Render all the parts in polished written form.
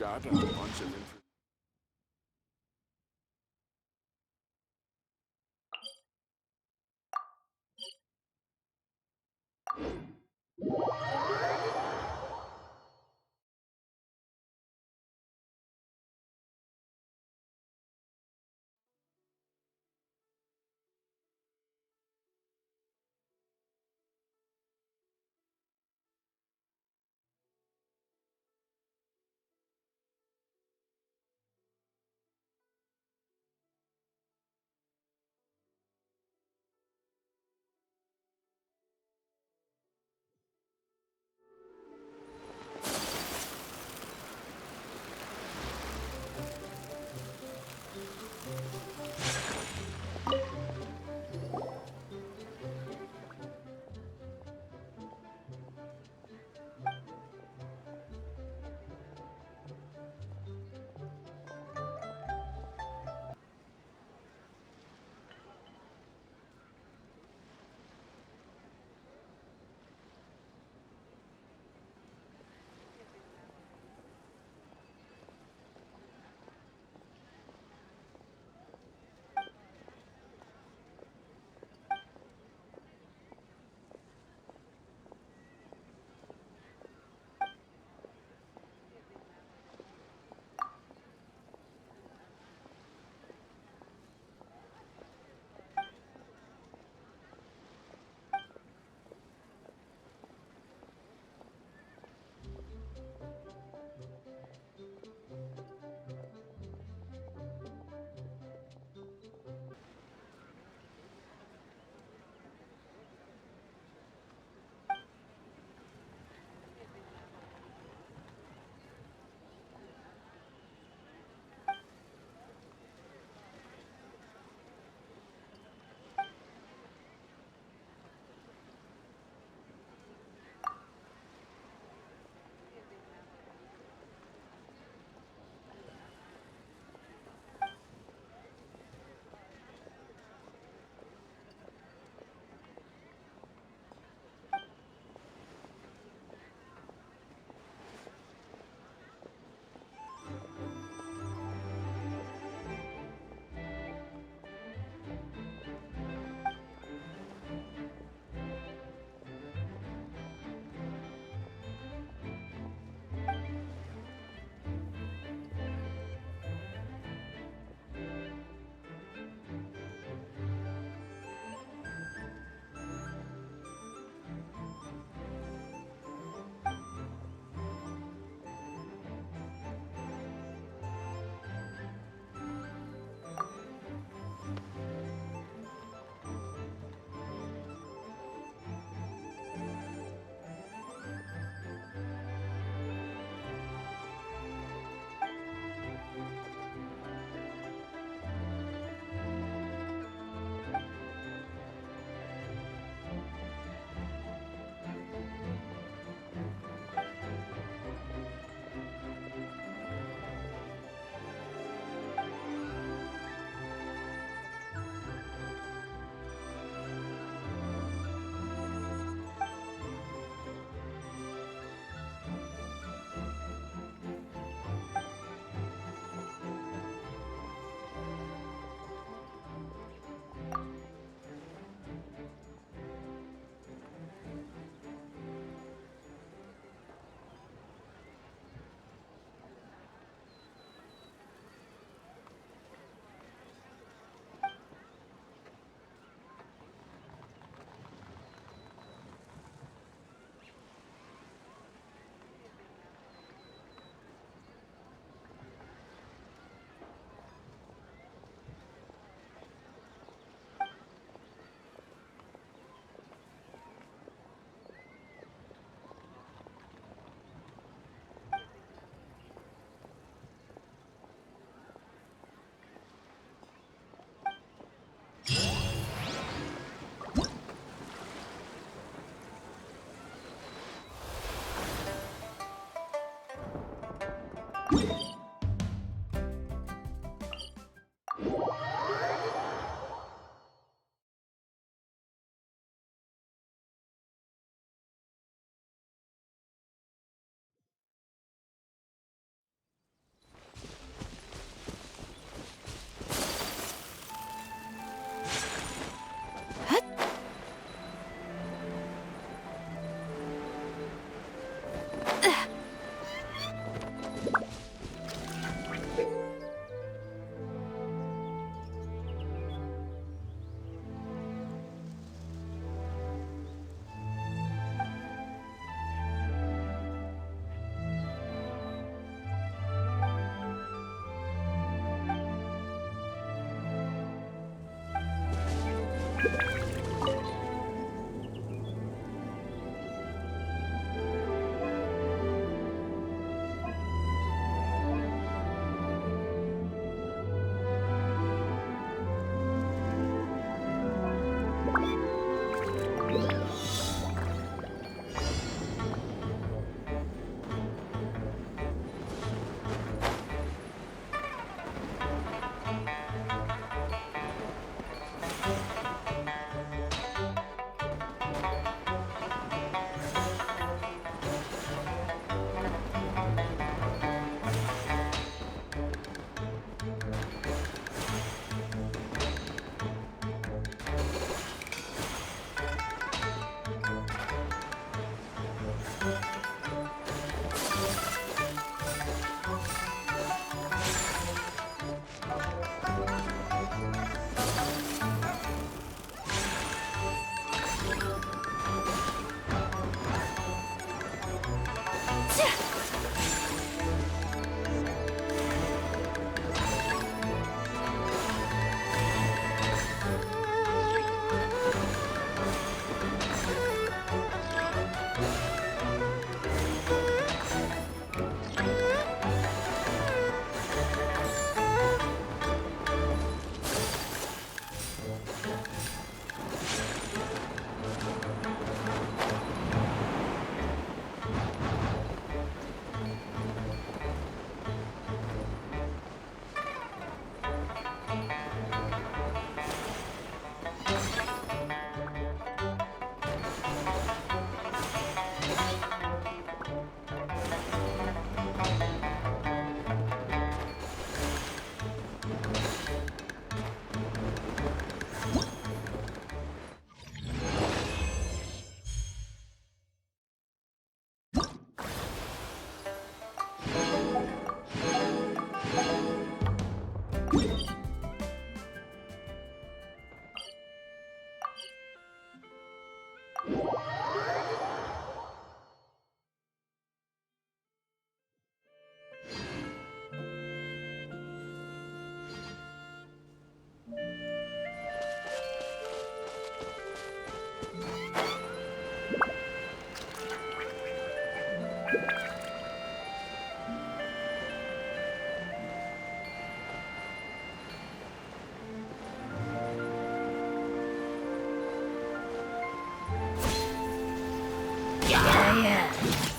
got a bunch of information.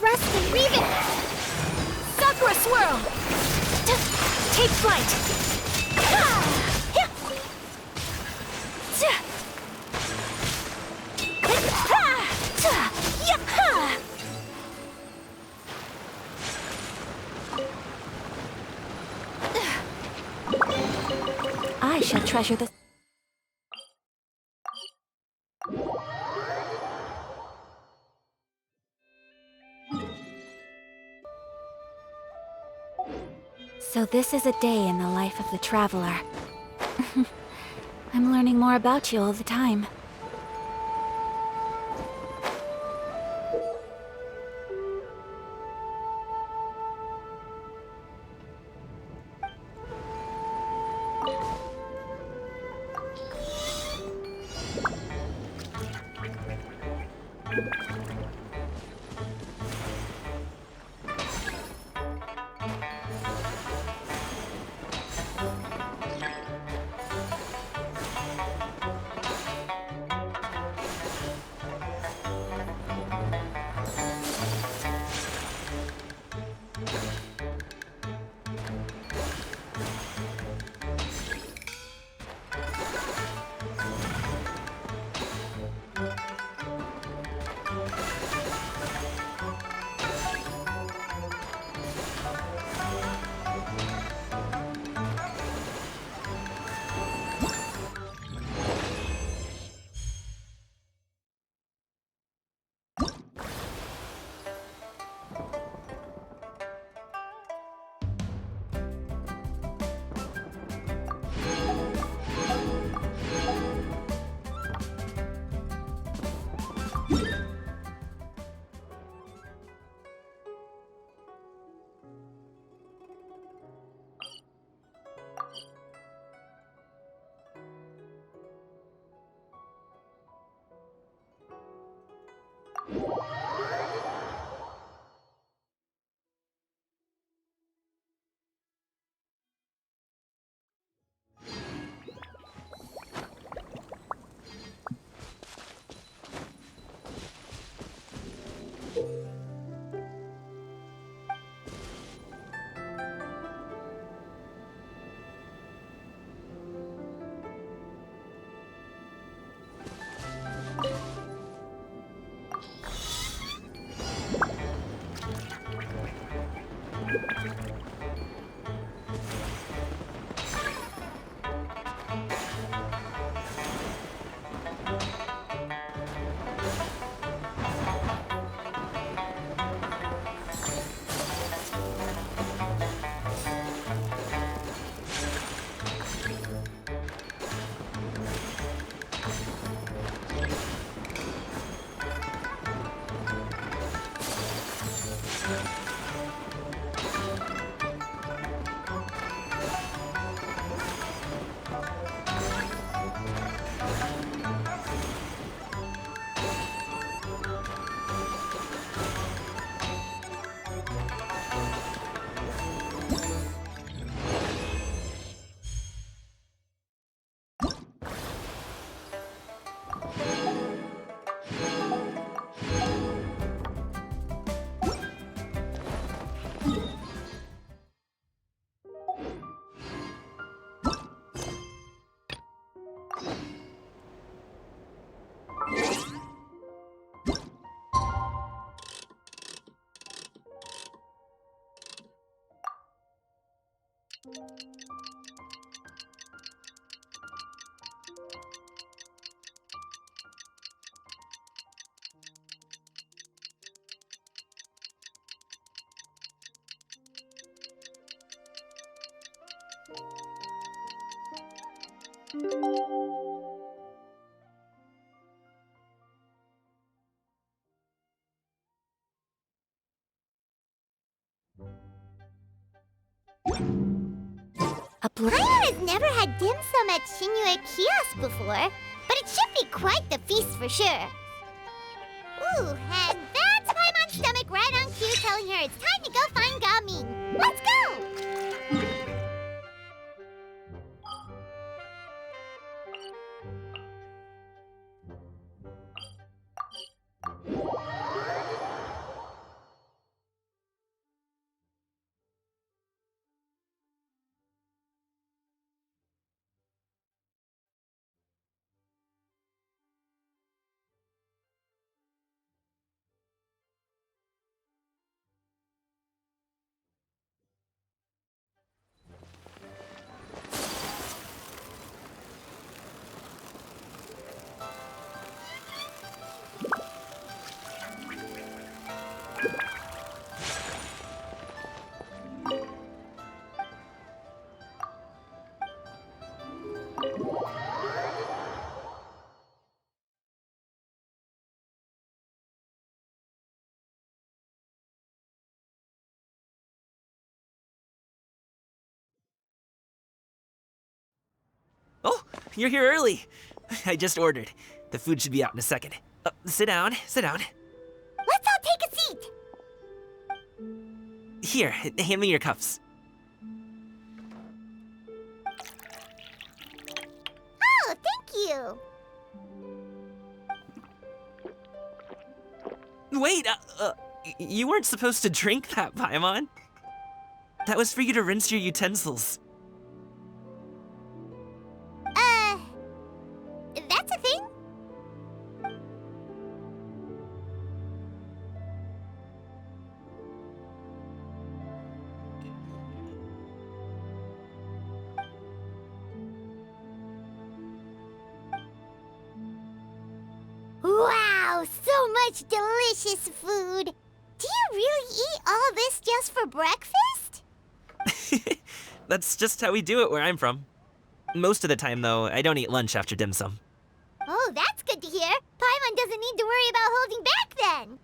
Rusty, leave it! Sakura swirl! Take flight! I shall treasure this. So this is a day in the life of the traveler. I'm learning more about you all the time. Paimon has never had dim sum at Shinue Kiosk before, but it should be quite the feast for sure. Ooh, and that's Paimon's stomach right on cue telling her it's time to go find Gaming. Let's go! Oh, you're here early. I just ordered. The food should be out in a second. Sit down, sit down. Let's all take a seat! Here, hand me your cups. Oh, thank you! Wait, you weren't supposed to drink that, Paimon. That was for you to rinse your utensils. That's a thing? Wow, so much delicious food! Do you really eat all this just for breakfast? That's just how we do it where I'm from. Most of the time, though, I don't eat lunch after dim sum. Oh, that's good to hear. Paimon doesn't need to worry about holding back then.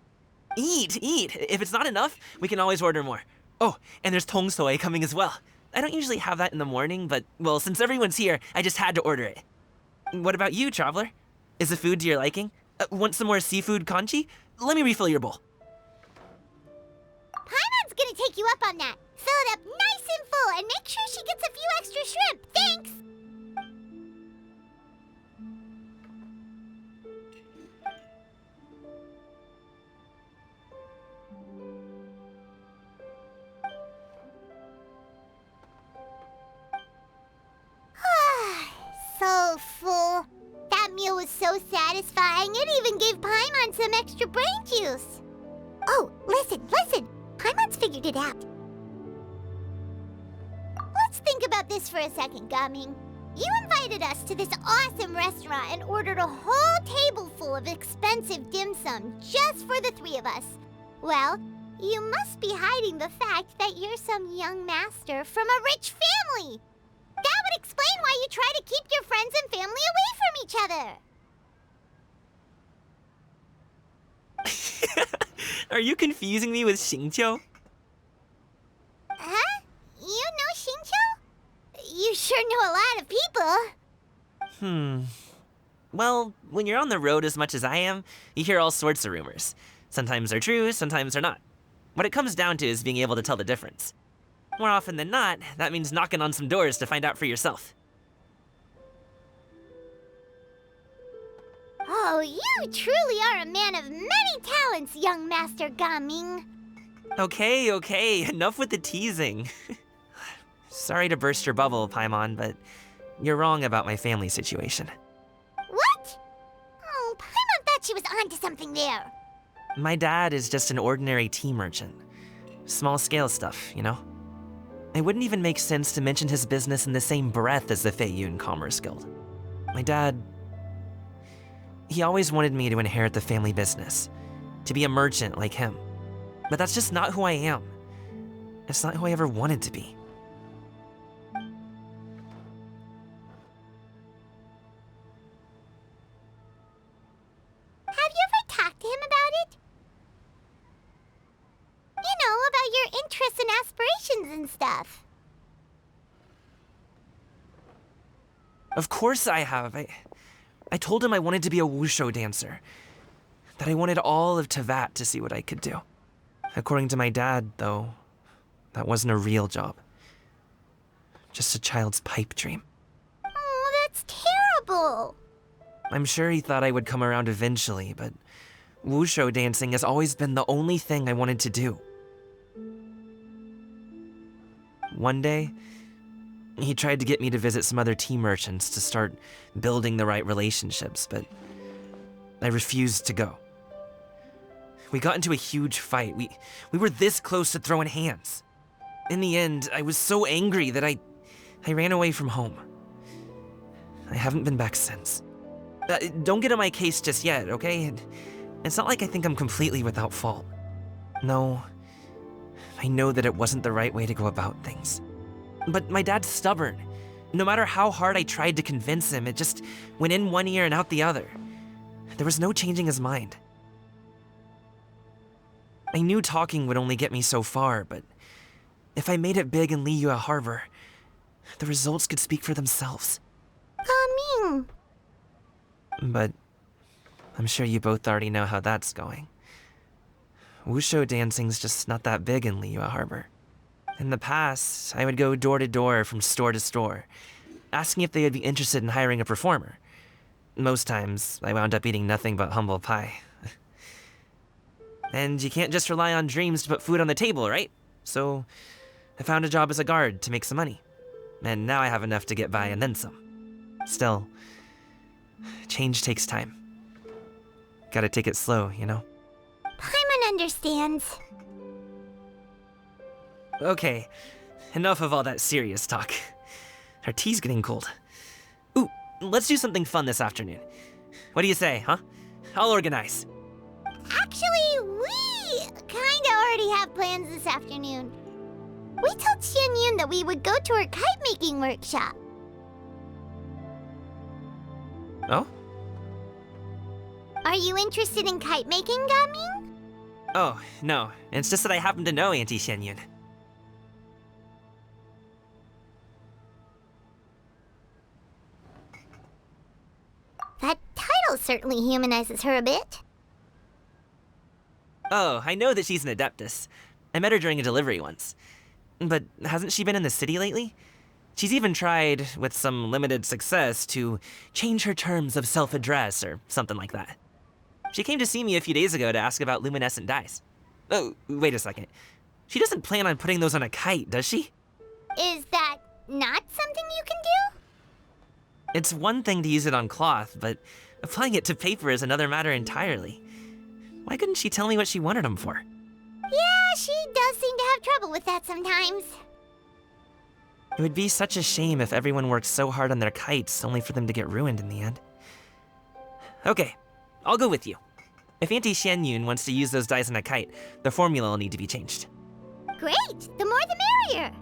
Eat, eat. If it's not enough, we can always order more. Oh, and there's tong soy coming as well. I don't usually have that in the morning, but, well, since everyone's here, I just had to order it. What about you, traveler? Is the food to your liking? Want some more seafood congee? Let me refill your bowl. Paimon's gonna take you up on that. Fill it up nice and full and make sure she gets a few extra shrimp. Thanks! So full. That meal was so satisfying, it even gave Paimon some extra brain juice. Oh, listen! Paimon's figured it out. Let's think about this for a second, Gaming. You invited us to this awesome restaurant and ordered a whole table full of expensive dim sum just for the three of us. Well, you must be hiding the fact that you're some young master from a rich family. That would explain why you try to keep your friends and family away from each other. Are you confusing me with Xingqiu? Huh? You know Xingqiu? You sure know a lot of people. Well, when you're on the road as much as I am, you hear all sorts of rumors. Sometimes they're true, sometimes they're not. What it comes down to is being able to tell the difference. More often than not, that means knocking on some doors to find out for yourself. Oh, you truly are a man of many talents, young Master Gaming. Okay, enough with the teasing. Sorry to burst your bubble, Paimon, but you're wrong about my family situation. What? Oh, Paimon thought she was onto something there. My dad is just an ordinary tea merchant. Small-scale stuff, you know? It wouldn't even make sense to mention his business in the same breath as the Feiyun Commerce Guild. My dad, he always wanted me to inherit the family business, to be a merchant like him. But that's just not who I am. It's not who I ever wanted to be. Have you ever talked to him about it? You know, about your interests and aspirations and stuff. Of course I have. I told him I wanted to be a wushu dancer. That I wanted all of Tevat to see what I could do. According to my dad, though, that wasn't a real job. Just a child's pipe dream. Oh, that's terrible. I'm sure he thought I would come around eventually, but wushu dancing has always been the only thing I wanted to do. One day, he tried to get me to visit some other tea merchants to start building the right relationships, but I refused to go. We got into a huge fight. We were this close to throwing hands. In the end, I was so angry that I ran away from home. I haven't been back since. Don't get on my case just yet, okay? It's not like I think I'm completely without fault. No, I know that it wasn't the right way to go about things. But my dad's stubborn. No matter how hard I tried to convince him, it just went in one ear and out the other. There was no changing his mind. I knew talking would only get me so far, but if I made it big in Liyue Harbor, the results could speak for themselves. Coming. But I'm sure you both already know how that's going. Wushu dancing's just not that big in Liyue Harbor. In the past, I would go door to door from store to store, asking if they would be interested in hiring a performer. Most times, I wound up eating nothing but humble pie. And you can't just rely on dreams to put food on the table, right? So I found a job as a guard to make some money. And now I have enough to get by and then some. Still, change takes time. Gotta take it slow, you know? Paimon understands. Okay, enough of all that serious talk. Our tea's getting cold. Ooh, let's do something fun this afternoon. What do you say, huh? I'll organize. Actually, we kinda already have plans this afternoon. We told Xianyun that we would go to her kite-making workshop. Oh? Are you interested in kite-making, Gaming? Oh, no. It's just that I happen to know Auntie Xianyun. That title certainly humanizes her a bit. Oh, I know that she's an adeptus. I met her during a delivery once. But hasn't she been in the city lately? She's even tried, with some limited success, to change her terms of self-address or something like that. She came to see me a few days ago to ask about luminescent dyes. Oh, wait a second. She doesn't plan on putting those on a kite, does she? Is that not something you can do? It's one thing to use it on cloth, but applying it to paper is another matter entirely. Why couldn't she tell me what she wanted them for? Yeah, she does seem to have trouble with that sometimes. It would be such a shame if everyone worked so hard on their kites only for them to get ruined in the end. Okay, I'll go with you. If Auntie Xianyun wants to use those dyes on a kite, the formula will need to be changed. Great! The more the merrier!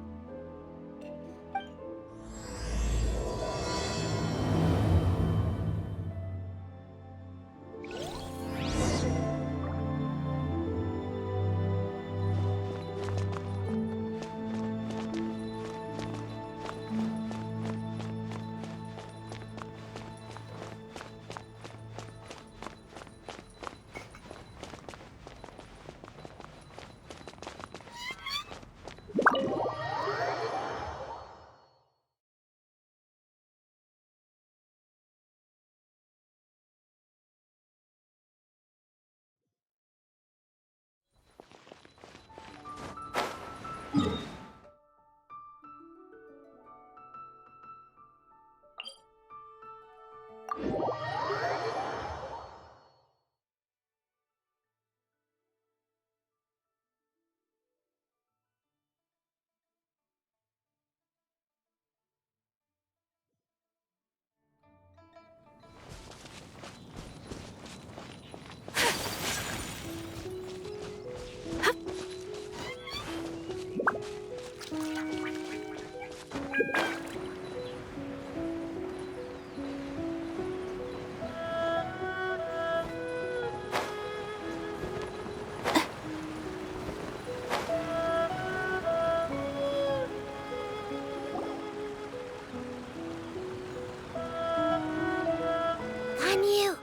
Ganyu!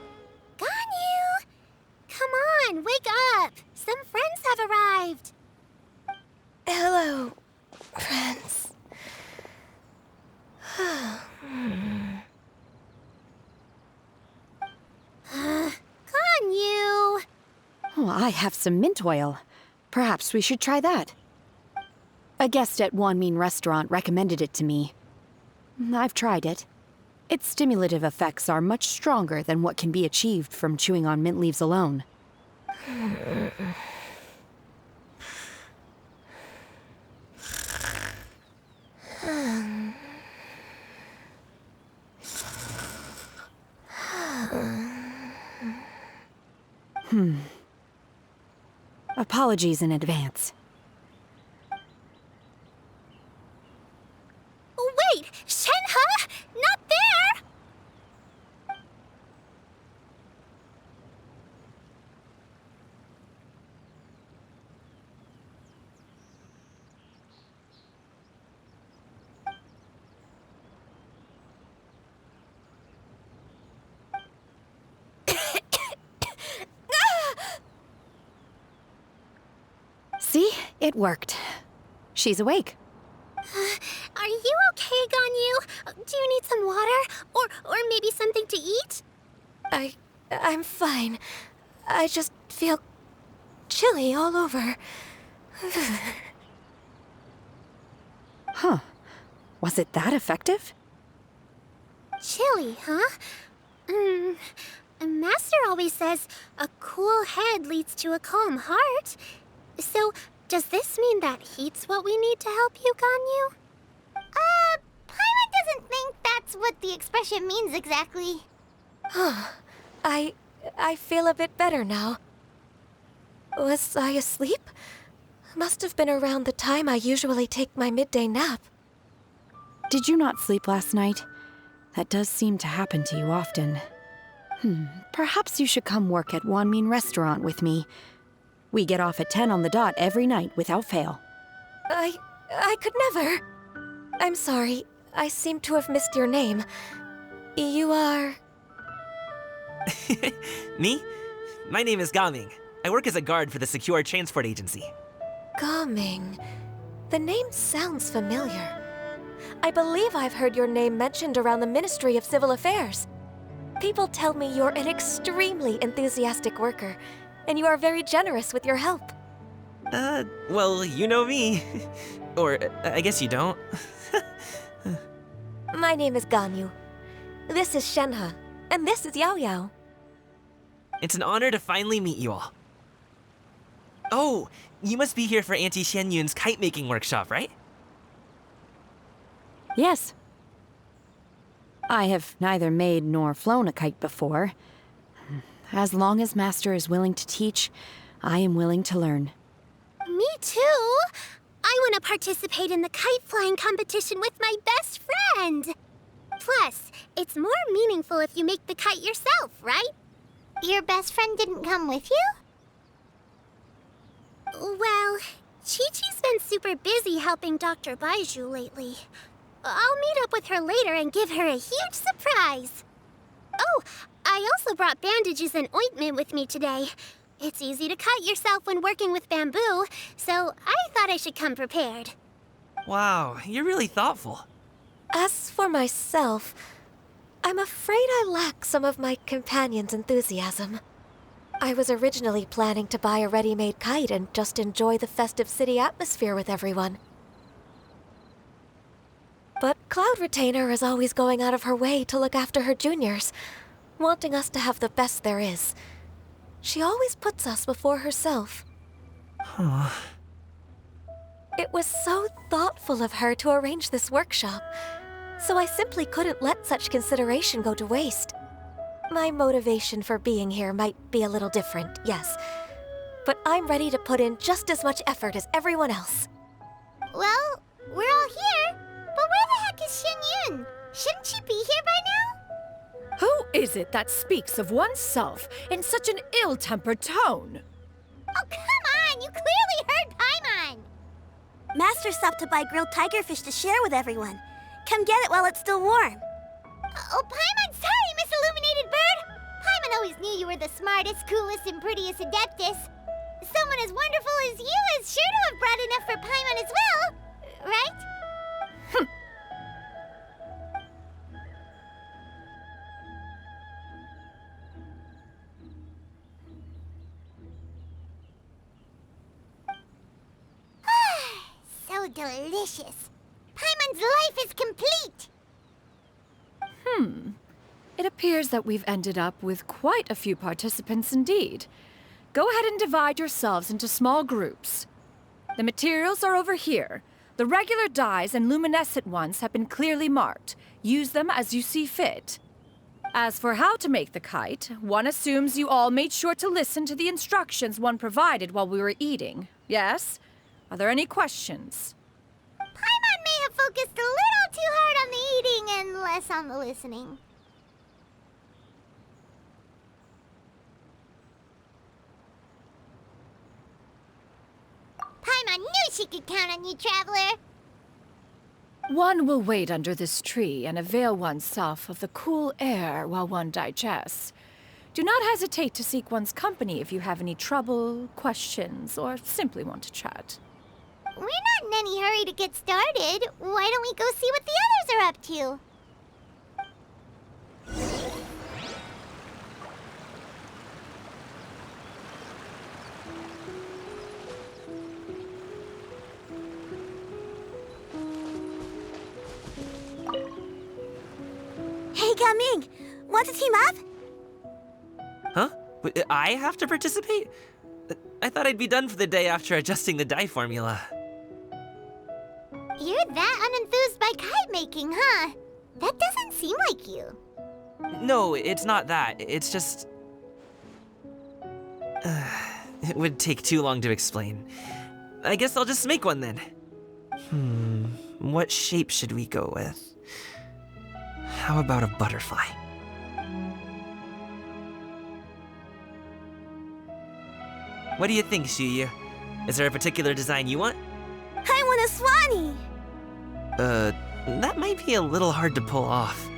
Ganyu! Come on, wake up! Some friends have arrived! Hello, friends. Ganyu! Oh, I have some mint oil. Perhaps we should try that. A guest at Wanmin Restaurant recommended it to me. I've tried it. Its stimulative effects are much stronger than what can be achieved from chewing on mint leaves alone. Apologies in advance. Wait! Shenhe? Not there! See? It worked. She's awake. Are you okay, Ganyu? Do you need some water? Or maybe something to eat? I'm fine. I just feel chilly all over. Huh. Was it that effective? Chilly, huh? Master always says a cool head leads to a calm heart. So, does this mean that heat's what we need to help you, Ganyu? Paimon doesn't think that's what the expression means exactly. I feel a bit better now. Was I asleep? Must have been around the time I usually take my midday nap. Did you not sleep last night? That does seem to happen to you often. Perhaps you should come work at Wanmin Restaurant with me. We get off at 10 on the dot every night without fail. I could never. I'm sorry. I seem to have missed your name. You are... Me? My name is Gaming. I work as a guard for the Secure Transport Agency. Gaming. The name sounds familiar. I believe I've heard your name mentioned around the Ministry of Civil Affairs. People tell me you're an extremely enthusiastic worker, and you are very generous with your help. Well, you know me. Or, I guess you don't. My name is Ganyu. This is Shenhe, and this is Yao Yao. It's an honor to finally meet you all. Oh, you must be here for Auntie Xianyun's kite-making workshop, right? Yes. I have neither made nor flown a kite before. As long as Master is willing to teach, I am willing to learn. Me too! I want to participate in the kite flying competition with my best friend! Plus, it's more meaningful if you make the kite yourself, right? Your best friend didn't come with you? Well, Chi-Chi's been super busy helping Dr. Baiju lately. I'll meet up with her later and give her a huge surprise. Oh, I also brought bandages and ointment with me today. It's easy to cut yourself when working with bamboo, so I thought I should come prepared. Wow, you're really thoughtful. As for myself, I'm afraid I lack some of my companion's enthusiasm. I was originally planning to buy a ready-made kite and just enjoy the festive city atmosphere with everyone. But Cloud Retainer is always going out of her way to look after her juniors, wanting us to have the best there is. She always puts us before herself. It was so thoughtful of her to arrange this workshop, so I simply couldn't let such consideration go to waste. My motivation for being here might be a little different, yes, but I'm ready to put in just as much effort as everyone else. Well, we're all here, but where the heck is Xianyun? Shouldn't she be here by now? Who is it that speaks of oneself in such an ill-tempered tone? Oh, come on! You clearly heard Paimon! Master stopped to buy grilled tigerfish to share with everyone. Come get it while it's still warm. Oh, Paimon, sorry, Miss Illuminated Bird! Paimon always knew you were the smartest, coolest, and prettiest Adeptus. Someone as wonderful as you is sure to have brought enough for Paimon as well, right? So delicious. Paimon's life is complete. It appears that we've ended up with quite a few participants indeed. Go ahead and divide yourselves into small groups. The materials are over here. The regular dyes and luminescent ones have been clearly marked. Use them as you see fit. As for how to make the kite, one assumes you all made sure to listen to the instructions one provided while we were eating. Yes? Are there any questions? Paimon may have focused a little too hard on the eating and less on the listening. Paimon knew she could count on you, Traveler. One will wait under this tree and avail oneself of the cool air while one digests. Do not hesitate to seek one's company if you have any trouble, questions, or simply want to chat. We're not in any hurry to get started. Why don't we go see what the others are up to? Hey, Gaming! Want to team up? Huh? I have to participate? I thought I'd be done for the day after adjusting the dye formula. You're that unenthused by kite making, huh? That doesn't seem like you. No, it's not that. It's just... it would take too long to explain. I guess I'll just make one then. What shape should we go with? How about a butterfly? What do you think, Shuyu? Is there a particular design you want? I want a Swanee! That might be a little hard to pull off.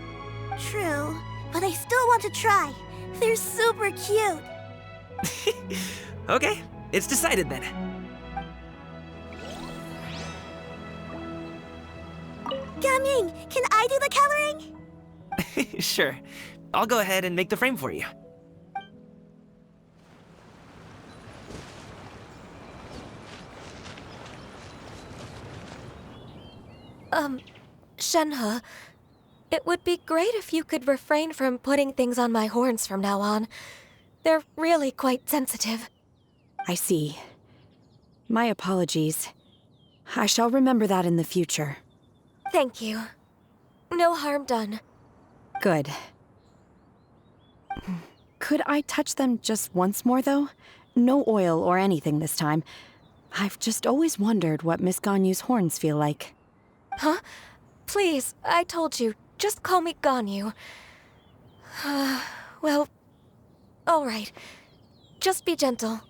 True, but I still want to try. They're super cute. Okay, it's decided then. Gaming, can I do the coloring? Sure. I'll go ahead and make the frame for you. Shenhe, it would be great if you could refrain from putting things on my horns from now on. They're really quite sensitive. I see. My apologies. I shall remember that in the future. Thank you. No harm done. Good. Could I touch them just once more, though? No oil or anything this time. I've just always wondered what Miss Ganyu's horns feel like. Huh? Please, I told you. Just call me Ganyu. Well, all right. Just be gentle.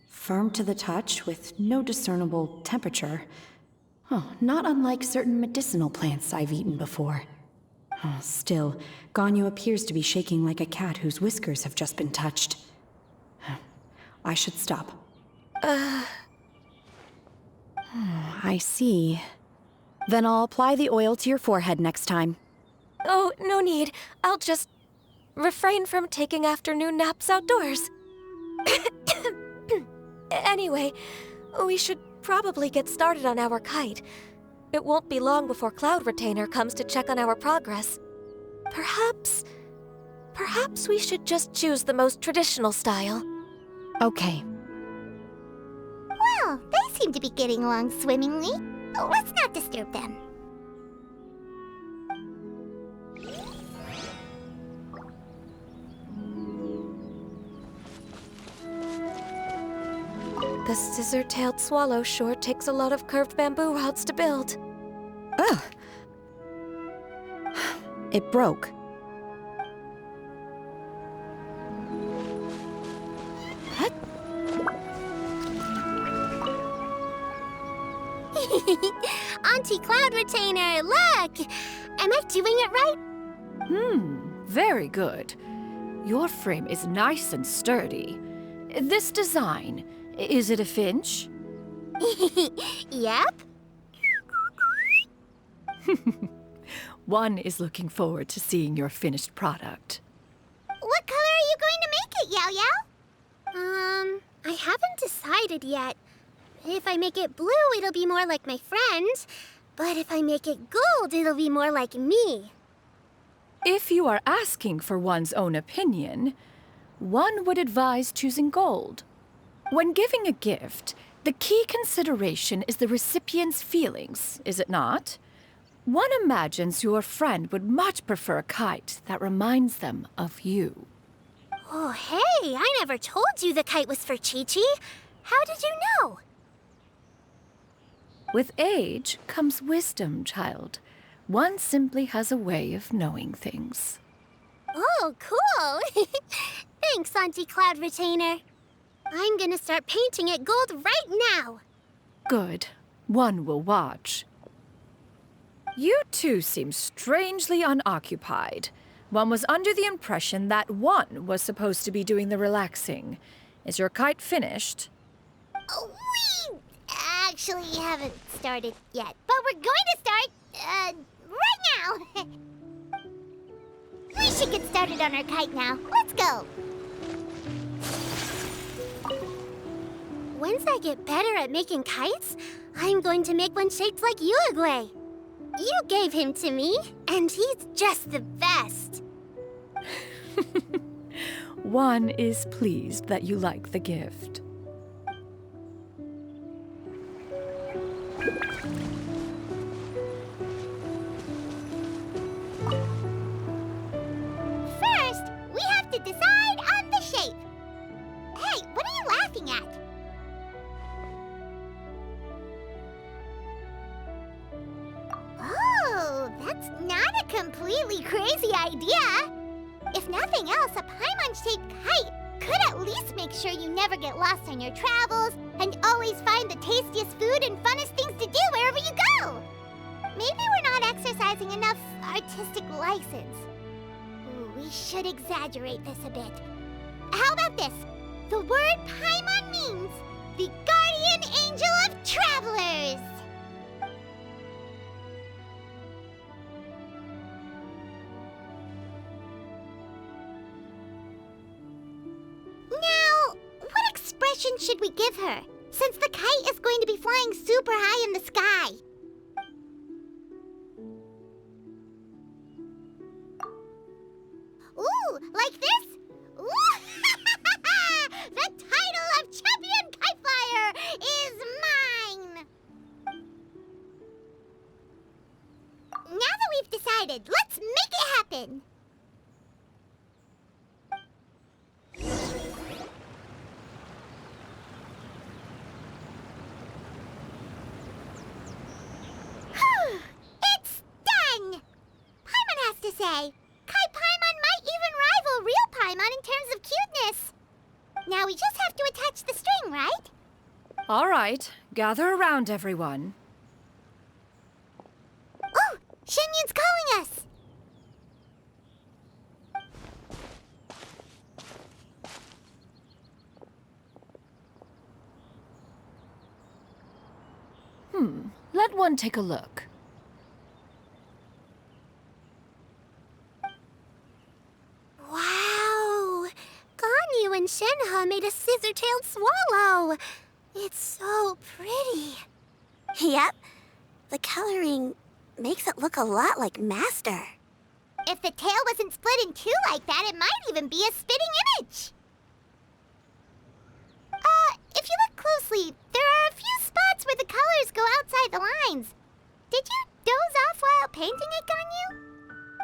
Firm to the touch with no discernible temperature. Oh, not unlike certain medicinal plants I've eaten before. Oh, still, Ganyu appears to be shaking like a cat whose whiskers have just been touched. I should stop. I see. Then I'll apply the oil to your forehead next time. Oh, no need. I'll just refrain from taking afternoon naps outdoors. Anyway, we should probably get started on our kite. It won't be long before Cloud Retainer comes to check on our progress. Perhaps we should just choose the most traditional style. Okay. Well, they seem to be getting along swimmingly. Let's not disturb them. The scissor-tailed swallow sure takes a lot of curved bamboo rods to build. Ugh. It broke. Auntie Cloud Retainer, look! Am I doing it right? Very good. Your frame is nice and sturdy. This design, is it a finch? Yep. One is looking forward to seeing your finished product. What color are you going to make it, Yao Yao? I haven't decided yet. If I make it blue, it'll be more like my friend. But if I make it gold, it'll be more like me. If you are asking for one's own opinion, one would advise choosing gold. When giving a gift, the key consideration is the recipient's feelings, is it not? One imagines your friend would much prefer a kite that reminds them of you. Oh, hey, I never told you the kite was for Chi-Chi. How did you know? With age comes wisdom, child. One simply has a way of knowing things. Oh, cool. Thanks, Auntie Cloud Retainer. I'm gonna start painting it gold right now. Good. One will watch. You two seem strangely unoccupied. One was under the impression that one was supposed to be doing the relaxing. Is your kite finished? We actually haven't started yet, but we're going to start, right now. We should get started on our kite now. Let's go. Once I get better at making kites, I'm going to make one shaped like Uruguay. You gave him to me, and he's just the best. One is pleased that you like the gift. First, we have to decide on the shape. Hey, what are you laughing at? Oh, that's not a completely crazy idea. If nothing else, a Paimon-shaped kite could at least make sure you never get lost on your travels and always find the tastiest food and funnest things to do wherever you go. Maybe we're not exercising enough artistic license. Ooh, we should exaggerate this a bit. How about this? The word Paimon means the guardian angel of travelers. Now, what expression should we give her, since the kite is going to be flying super high in the sky? Ooh, like this? Ooh. The title of Champion Kite Flyer is mine! Now that we've decided, let's make it happen! It's done! Paimon has to say, Kai Paimon might even rival real Paimon in terms of cuteness. Now we just have to attach the string, right? All right, gather around, everyone. Oh, Shenyun's calling us! Let one take a look. Wow! Ganyu and Shenhe made a scissor-tailed swallow. It's so pretty. Yep. The coloring makes it look a lot like Master. If the tail wasn't split in two like that, it might even be a spitting image. If you look closely, there are a few spots where the colors go outside the lines. Did you doze off while painting it, Ganyu?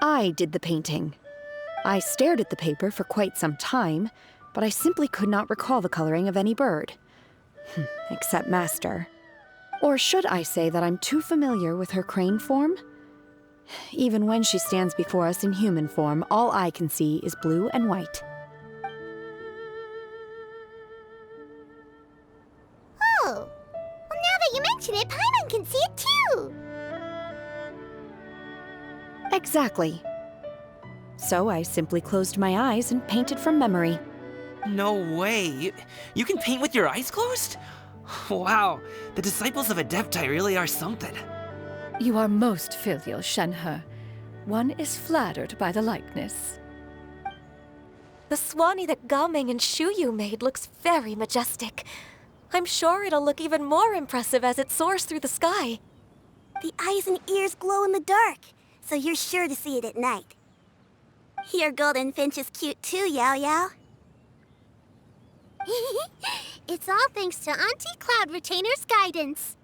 I did the painting. I stared at the paper for quite some time, but I simply could not recall the coloring of any bird. Except Master. Or should I say that I'm too familiar with her crane form? Even when she stands before us in human form, all I can see is blue and white. Oh, well, now that you mention it, Paimon can see it too. Exactly. So I simply closed my eyes and painted from memory. No way. You can paint with your eyes closed? Wow, the disciples of Adepti really are something. You are most filial, Shenhe. One is flattered by the likeness. The Swanee that Gaming and Shuyu made looks very majestic. I'm sure it'll look even more impressive as it soars through the sky. The eyes and ears glow in the dark, so you're sure to see it at night. Your golden finch is cute too, Yao Yao. It's all thanks to Auntie Cloud Retainer's guidance.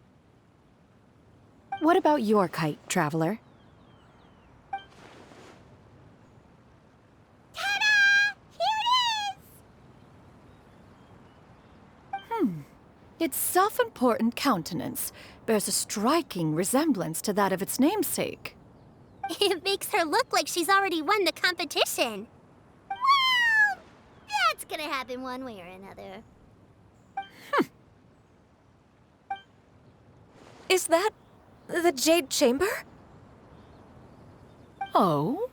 What about your kite, Traveler? Ta-da! Here it is! Its self-important countenance bears a striking resemblance to that of its namesake. It makes her look like she's already won the competition. Well, that's gonna happen one way or another. Is that the Jade Chamber? Oh?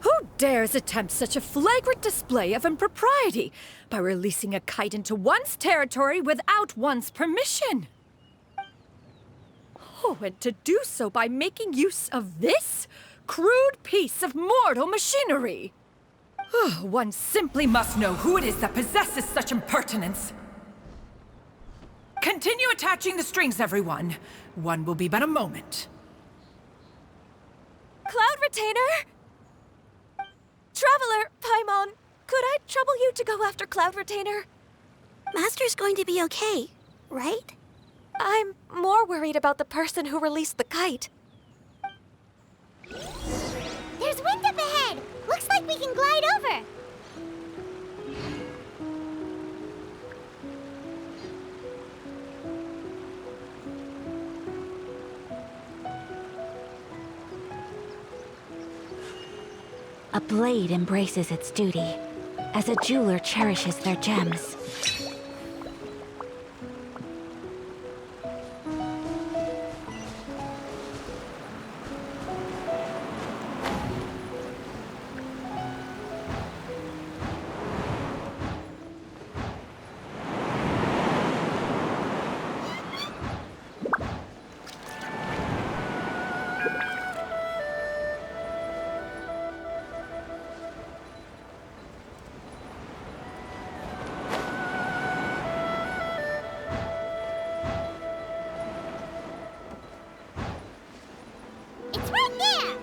Who dares attempt such a flagrant display of impropriety by releasing a kite into one's territory without one's permission? Oh, and to do so by making use of this crude piece of mortal machinery. One simply must know who it is that possesses such impertinence. Continue attaching the strings, everyone. One will be but a moment. Cloud Retainer? Traveler, Paimon, could I trouble you to go after Cloud Retainer? Master's going to be okay, right? I'm more worried about the person who released the kite. There's wind up ahead! Looks like we can glide over! A blade embraces its duty, as a jeweler cherishes their gems. It's right there!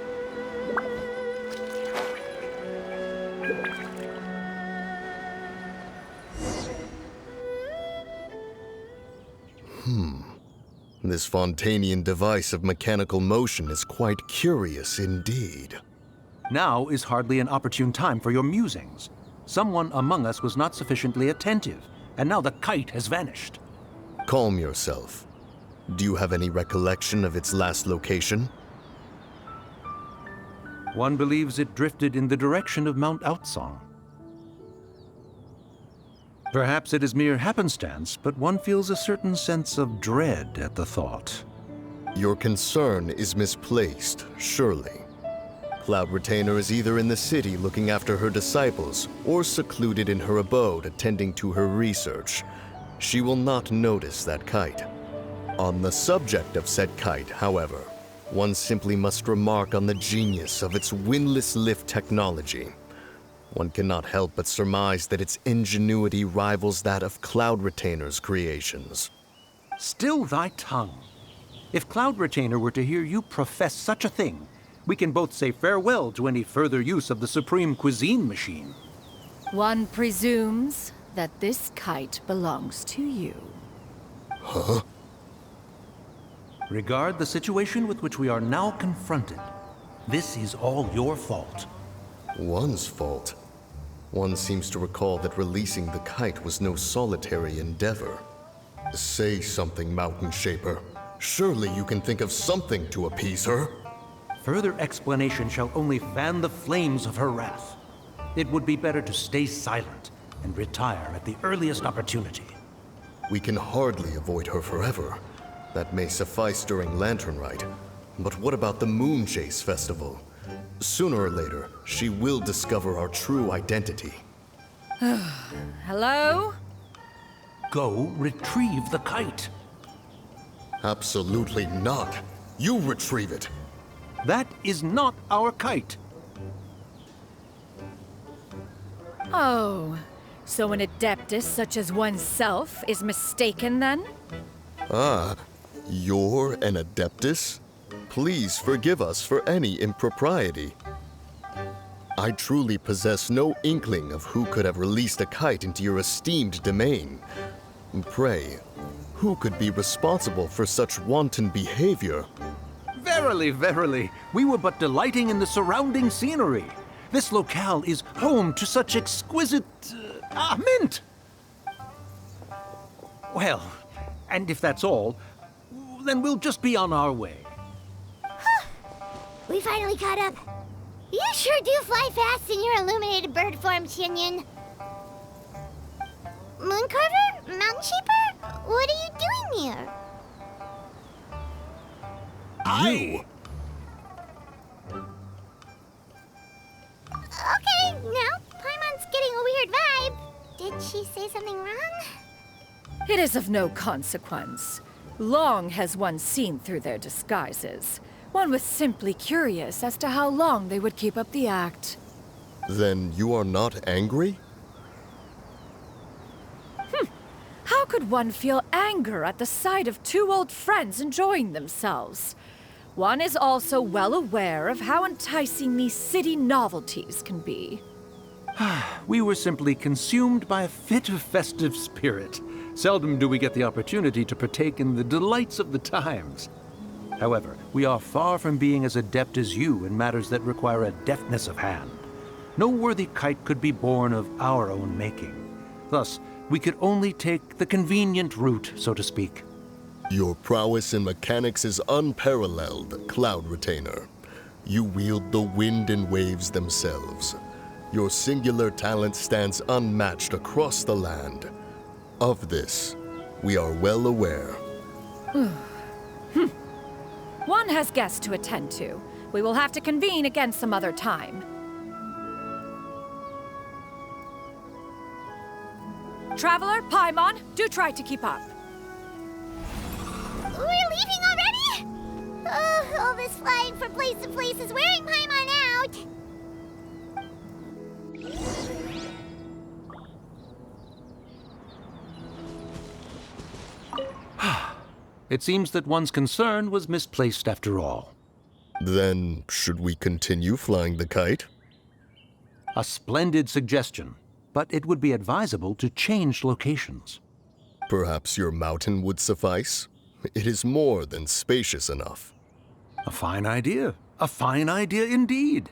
This Fontanian device of mechanical motion is quite curious indeed. Now is hardly an opportune time for your musings. Someone among us was not sufficiently attentive, and now the kite has vanished. Calm yourself. Do you have any recollection of its last location? One believes it drifted in the direction of Mount Outsong. Perhaps it is mere happenstance, but one feels a certain sense of dread at the thought. Your concern is misplaced, surely. Cloud Retainer is either in the city looking after her disciples, or secluded in her abode attending to her research. She will not notice that kite. On the subject of said kite, however, one simply must remark on the genius of its windless lift technology. One cannot help but surmise that its ingenuity rivals that of Cloud Retainer's creations. Still thy tongue. If Cloud Retainer were to hear you profess such a thing, we can both say farewell to any further use of the Supreme Cuisine Machine. One presumes that this kite belongs to you. Huh? Regard the situation with which we are now confronted. This is all your fault. One's fault. One seems to recall that releasing the kite was no solitary endeavor. Say something, Mountain Shaper. Surely you can think of something to appease her. Further explanation shall only fan the flames of her wrath. It would be better to stay silent and retire at the earliest opportunity. We can hardly avoid her forever. That may suffice during Lantern Rite. But what about the Moon Chase Festival? Sooner or later, she will discover our true identity. Hello? Go retrieve the kite. Absolutely not. You retrieve it. That is not our kite. Oh, so an adeptus such as oneself is mistaken then? Ah, you're an Adeptus? Please forgive us for any impropriety. I truly possess no inkling of who could have released a kite into your esteemed domain. Pray, who could be responsible for such wanton behavior? Verily, verily, we were but delighting in the surrounding scenery. This locale is home to such exquisite... mint! Well, and if that's all, then we'll just be on our way. We finally caught up. You sure do fly fast in your illuminated bird form, Shinyan. Mooncarver? Mountain Sheeper? What are you doing here? You! Okay, now Paimon's getting a weird vibe. Did she say something wrong? It is of no consequence. Long has one seen through their disguises. One was simply curious as to how long they would keep up the act. Then you are not angry? How could one feel anger at the sight of two old friends enjoying themselves? One is also well aware of how enticing these city novelties can be. We were simply consumed by a fit of festive spirit. Seldom do we get the opportunity to partake in the delights of the times. However, we are far from being as adept as you in matters that require a deftness of hand. No worthy kite could be born of our own making. Thus, we could only take the convenient route, so to speak. Your prowess in mechanics is unparalleled, Cloud Retainer. You wield the wind and waves themselves. Your singular talent stands unmatched across the land. Of this, we are well aware. One has guests to attend to. We will have to convene again some other time. Traveler, Paimon, do try to keep up. We're leaving already? Oh, all this flying from place to place is wearing Paimon out. It seems that one's concern was misplaced after all. Then, should we continue flying the kite? A splendid suggestion, but it would be advisable to change locations. Perhaps your mountain would suffice? It is more than spacious enough. A fine idea. A fine idea indeed.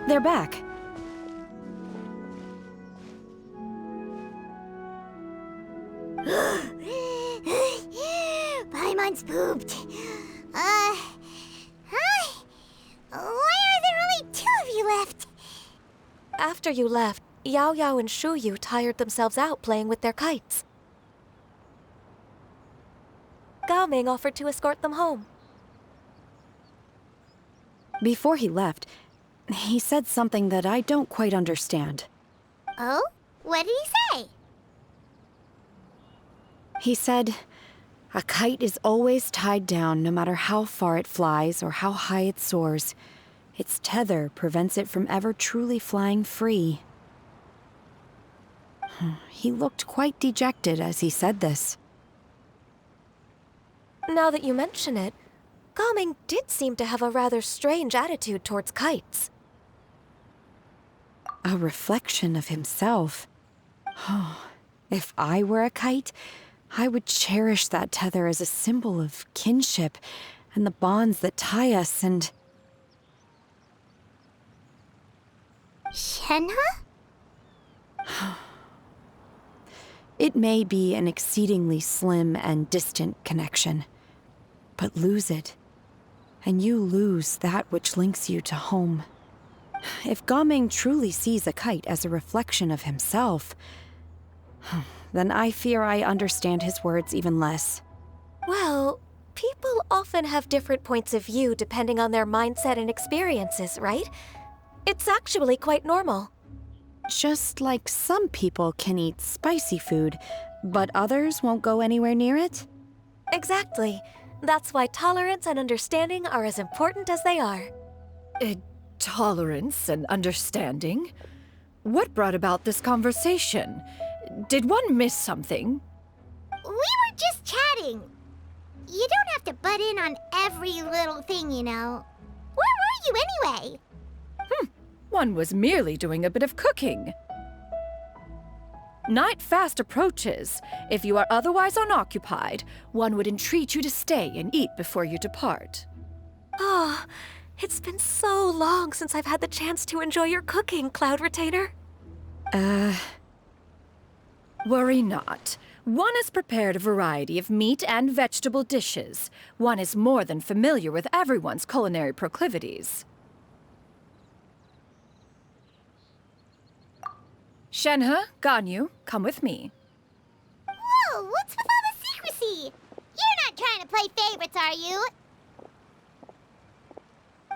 They're back. Paimon's pooped. Hi. Why are there only 2 of you left? After you left, Yao Yao and Shu Yu tired themselves out playing with their kites. Gao Ming offered to escort them home. Before he left, he said something that I don't quite understand. Oh? What did he say? He said, a kite is always tied down no matter how far it flies or how high it soars. Its tether prevents it from ever truly flying free. He looked quite dejected as he said this. Now that you mention it, Gao Ming did seem to have a rather strange attitude towards kites. A reflection of himself. If I were a kite, I would cherish that tether as a symbol of kinship and the bonds that tie us and... Shenhe? It may be an exceedingly slim and distant connection, but lose it, and you lose that which links you to home. If Gao Ming truly sees a kite as a reflection of himself, then I fear I understand his words even less. Well, people often have different points of view depending on their mindset and experiences, right? It's actually quite normal. Just like some people can eat spicy food, but others won't go anywhere near it? Exactly. That's why tolerance and understanding are as important as they are. Tolerance and understanding? What brought about this conversation? Did one miss something? We were just chatting. You don't have to butt in on every little thing, you know. Where were you anyway? One was merely doing a bit of cooking. Night fast approaches. If you are otherwise unoccupied, one would entreat you to stay and eat before you depart. Oh, it's been so long since I've had the chance to enjoy your cooking, Cloud Retainer. Worry not. One has prepared a variety of meat and vegetable dishes. One is more than familiar with everyone's culinary proclivities. Shenhe, Ganyu, come with me. Whoa, what's with all the secrecy? You're not trying to play favorites, are you?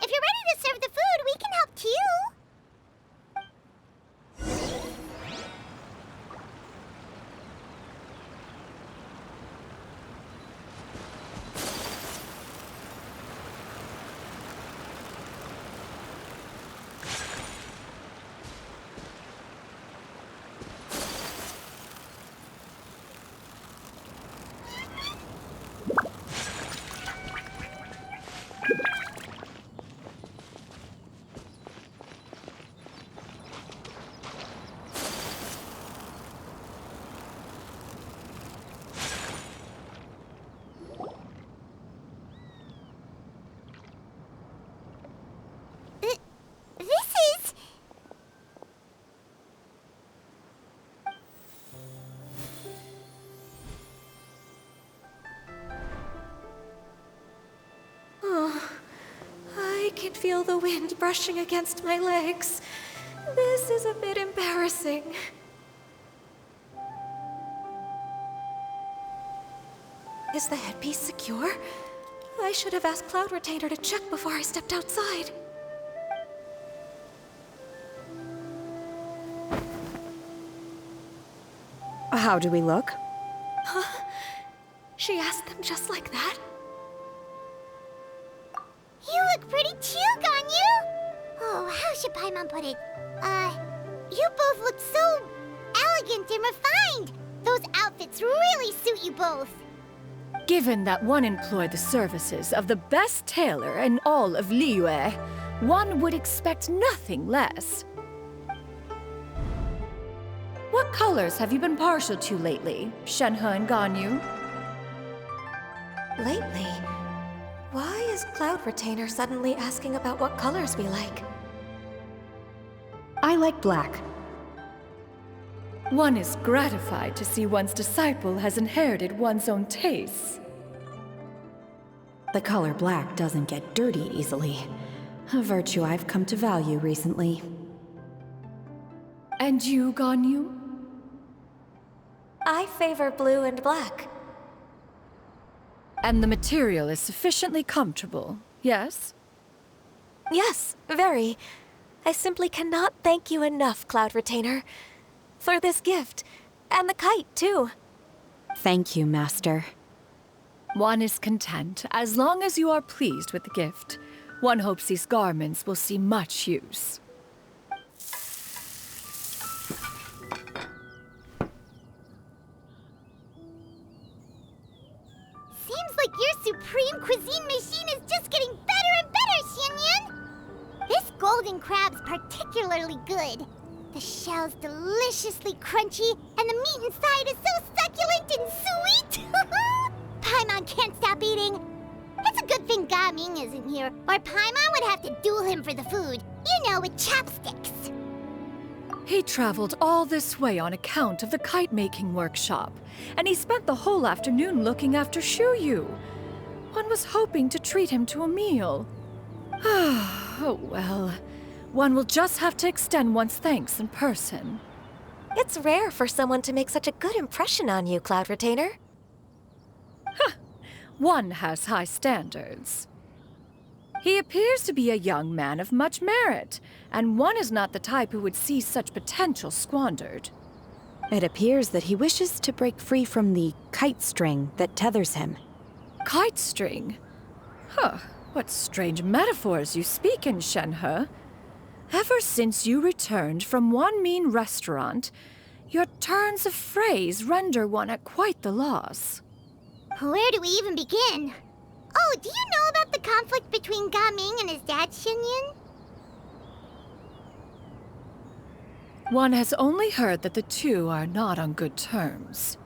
If you're ready to serve the food, we can help too. I can feel the wind brushing against my legs. This is a bit embarrassing. Is the headpiece secure? I should have asked Cloud Retainer to check before I stepped outside. How do we look? She asked them just like that? You look pretty too, Ganyu! Oh, how should Paimon put it? You both look so elegant and refined! Those outfits really suit you both! Given that one employed the services of the best tailor in all of Liyue, one would expect nothing less. What colors have you been partial to lately, Shenhe and Ganyu? Lately? Why is Cloud Retainer suddenly asking about what colors we like? I like black. One is gratified to see one's disciple has inherited one's own tastes. The color black doesn't get dirty easily. A virtue I've come to value recently. And you, Ganyu? I favor blue and black. And the material is sufficiently comfortable, yes? Yes, very. I simply cannot thank you enough, Cloud Retainer. For this gift. And the kite, too. Thank you, Master. One is content, as long as you are pleased with the gift. One hopes these garments will see much use. Seems like your supreme cuisine machine is just getting better and better, Xianyun! This golden crab's particularly good. The shell's deliciously crunchy, and the meat inside is so succulent and sweet! Paimon can't stop eating. It's a good thing Gaming isn't here, or Paimon would have to duel him for the food. You know, with chopsticks. He traveled all this way on account of the kite-making workshop, and he spent the whole afternoon looking after Shuyu. One was hoping to treat him to a meal. Oh well. One will just have to extend one's thanks in person. It's rare for someone to make such a good impression on you, Cloud Retainer. One has high standards. He appears to be a young man of much merit, and one is not the type who would see such potential squandered. It appears that he wishes to break free from the kite string that tethers him. Kite string? Huh, what strange metaphors you speak in, Shenhe. Ever since you returned from one mean restaurant, your turns of phrase render one at quite the loss. Where do we even begin? Oh, do you know about the conflict between Gaming and his dad, Xianyun? One has only heard that the two are not on good terms.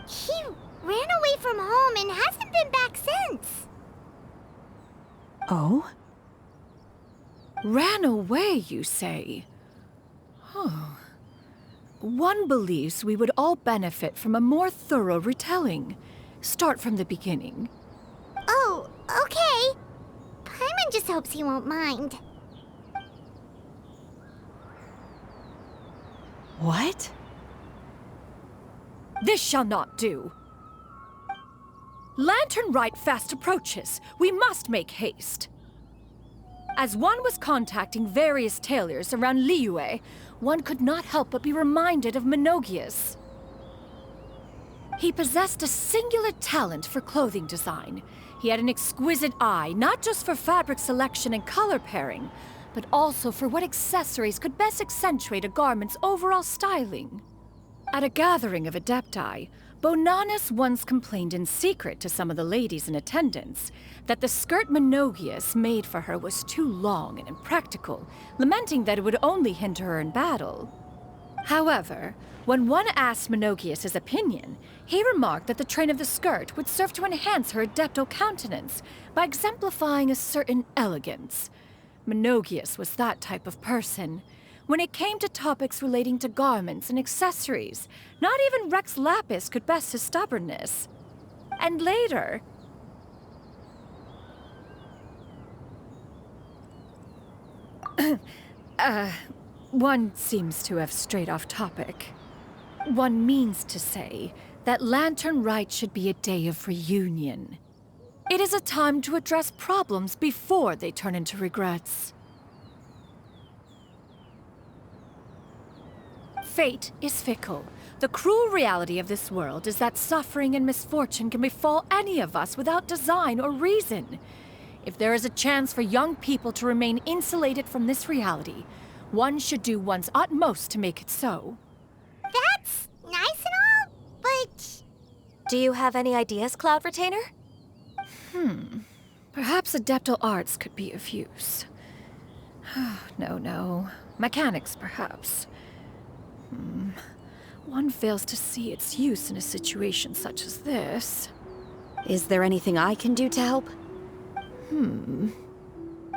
He ran away from home and hasn't been back since. Oh? Ran away, you say? Huh. One believes we would all benefit from a more thorough retelling. Start from the beginning. Oh, okay. Paimon just hopes he won't mind. What? This shall not do. Lantern Rite fast approaches. We must make haste. As one was contacting various tailors around Liyue, one could not help but be reminded of Minogius. He possessed a singular talent for clothing design. He had an exquisite eye, not just for fabric selection and color pairing, but also for what accessories could best accentuate a garment's overall styling. At a gathering of Adepti, Bonanis once complained in secret to some of the ladies in attendance that the skirt Minogius made for her was too long and impractical, lamenting that it would only hinder her in battle. However, when one asked Minogius his opinion, he remarked that the train of the skirt would serve to enhance her adeptal countenance by exemplifying a certain elegance. Minogius was that type of person. When it came to topics relating to garments and accessories, not even Rex Lapis could best his stubbornness. And later... one seems to have strayed off topic. One means to say that Lantern Rite should be a day of reunion. It is a time to address problems before they turn into regrets. Fate is fickle. The cruel reality of this world is that suffering and misfortune can befall any of us without design or reason. If there is a chance for young people to remain insulated from this reality, one should do one's utmost to make it so. That's nice and all, but... Do you have any ideas, Cloud Retainer? Perhaps adeptal arts could be of use. No. Mechanics, perhaps. One fails to see its use in a situation such as this. Is there anything I can do to help?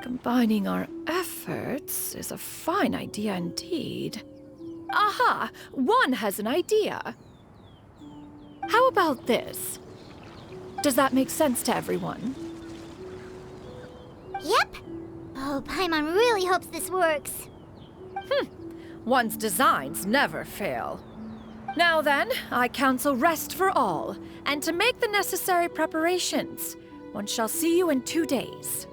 Combining our efforts is a fine idea indeed. Aha! One has an idea. How about this? Does that make sense to everyone? Yep. Oh, Paimon really hopes this works. One's designs never fail. Now then, I counsel rest for all, and to make the necessary preparations. One shall see you in 2 days.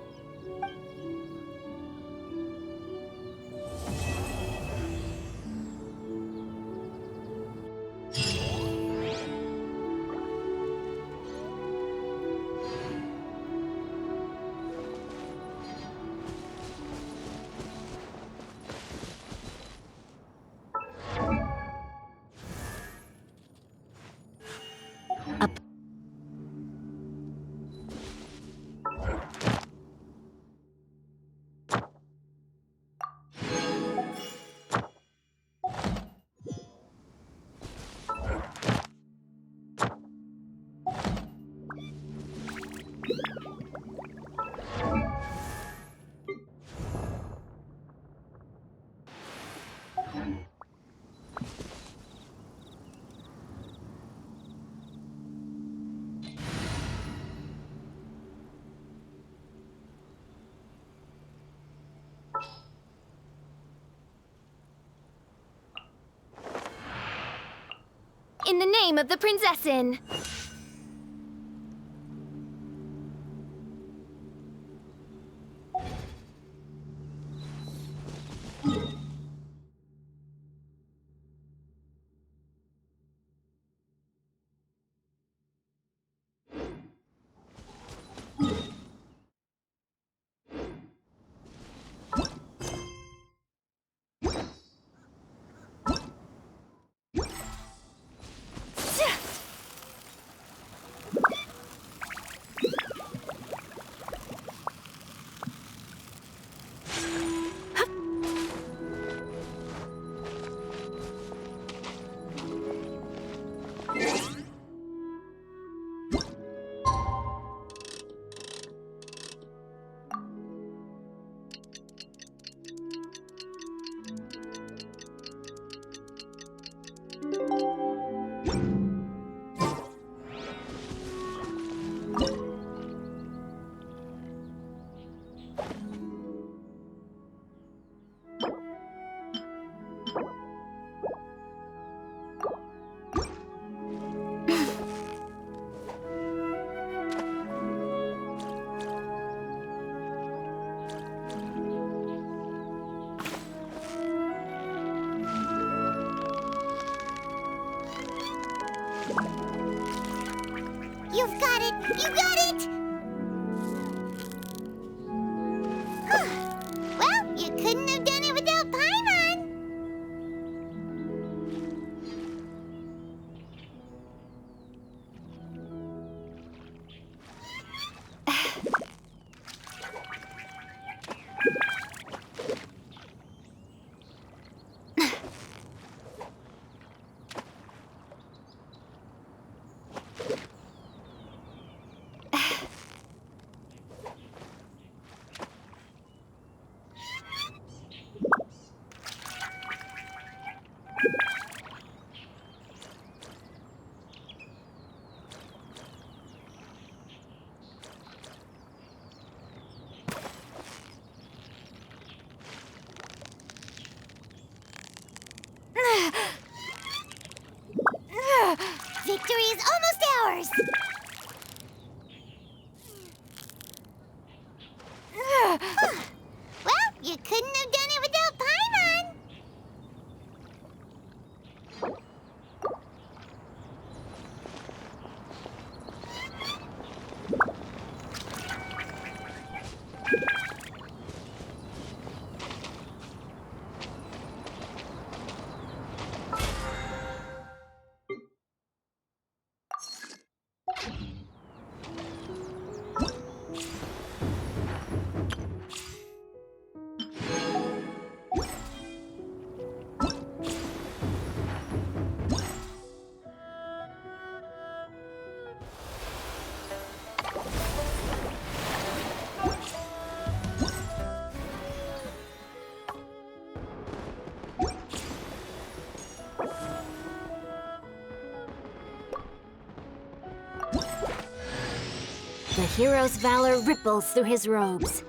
In the name of the Prinzessin! You've got it! You got it! Well, you couldn't have done it without Paimon! Victory is almost ours! Well, you couldn't have done it without Paimon! hero's valor ripples through his robes.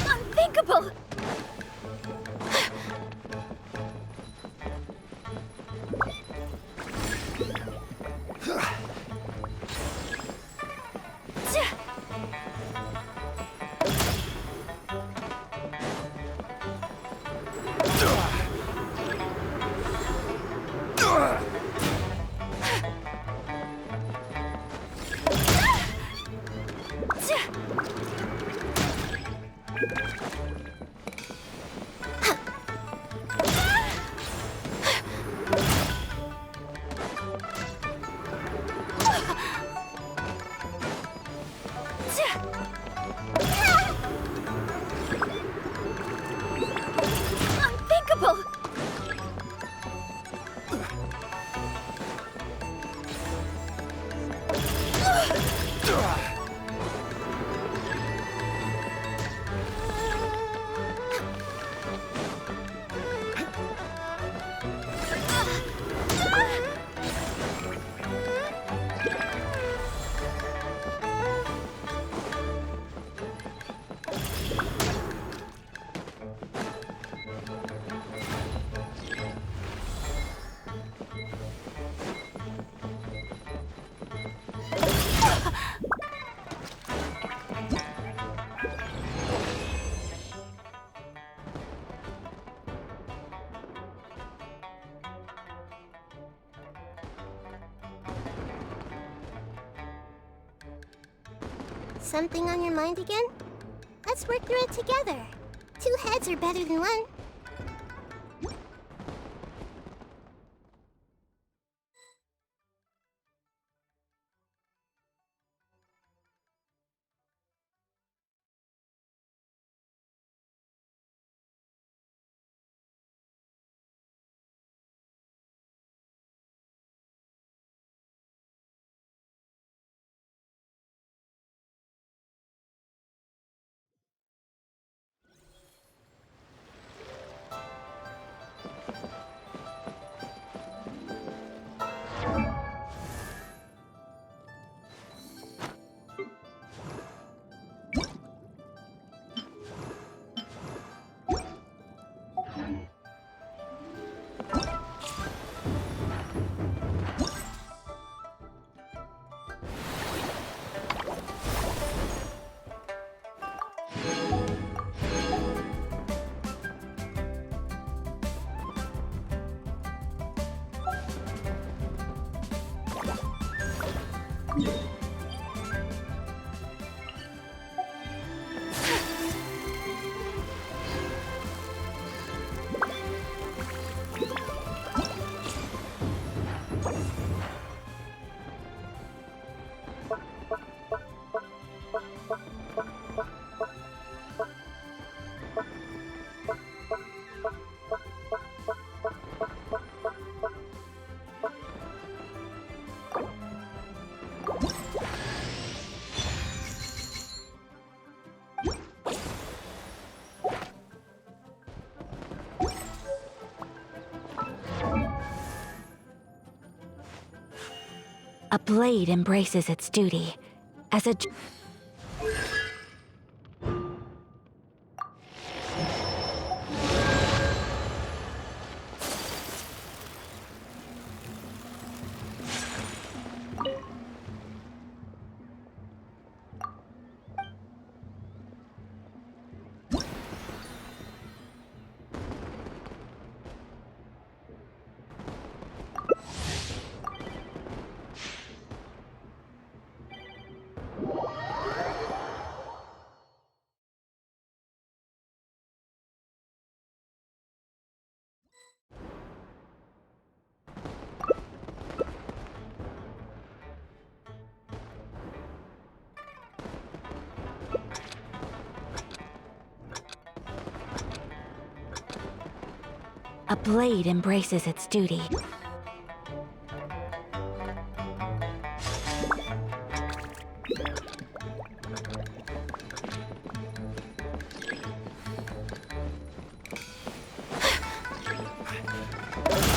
Unthinkable! Unthinkable! Something on your mind again? Let's work through it together. 2 heads are better than 1. A blade embraces its duty. As a A blade embraces its duty.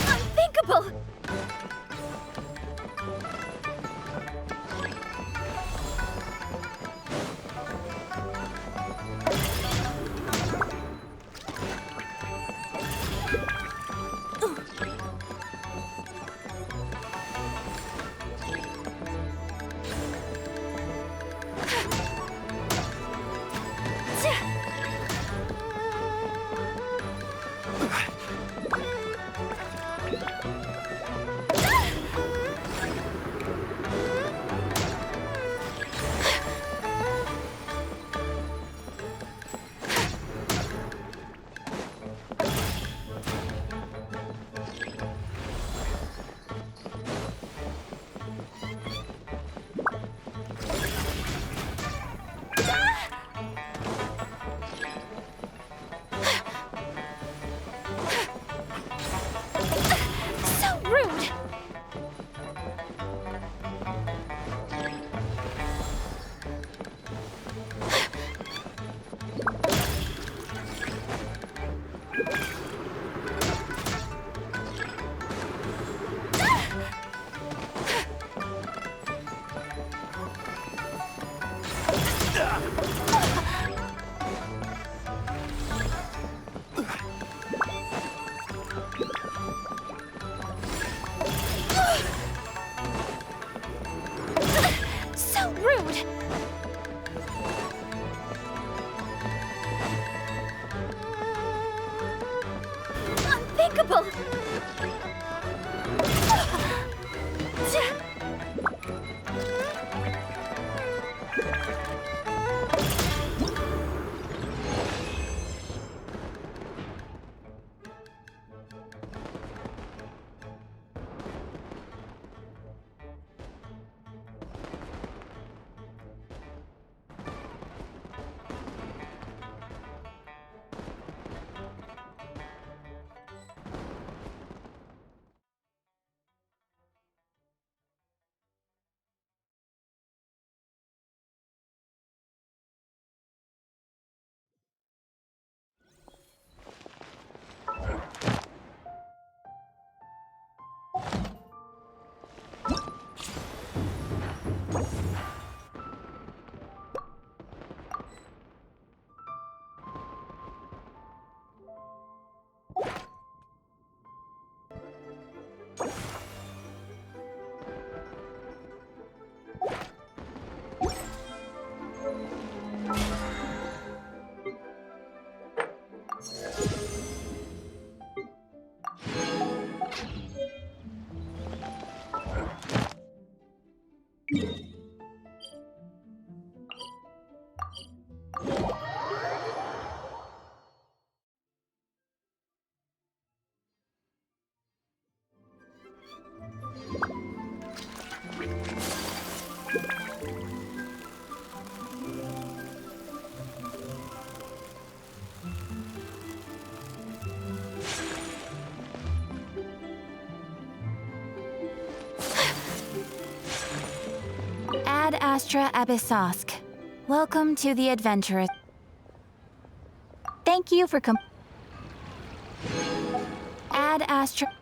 Unthinkable! Unthinkable! Ad Astra Abyssosk. Welcome to the Adventurous. Thank you for Ad Astra.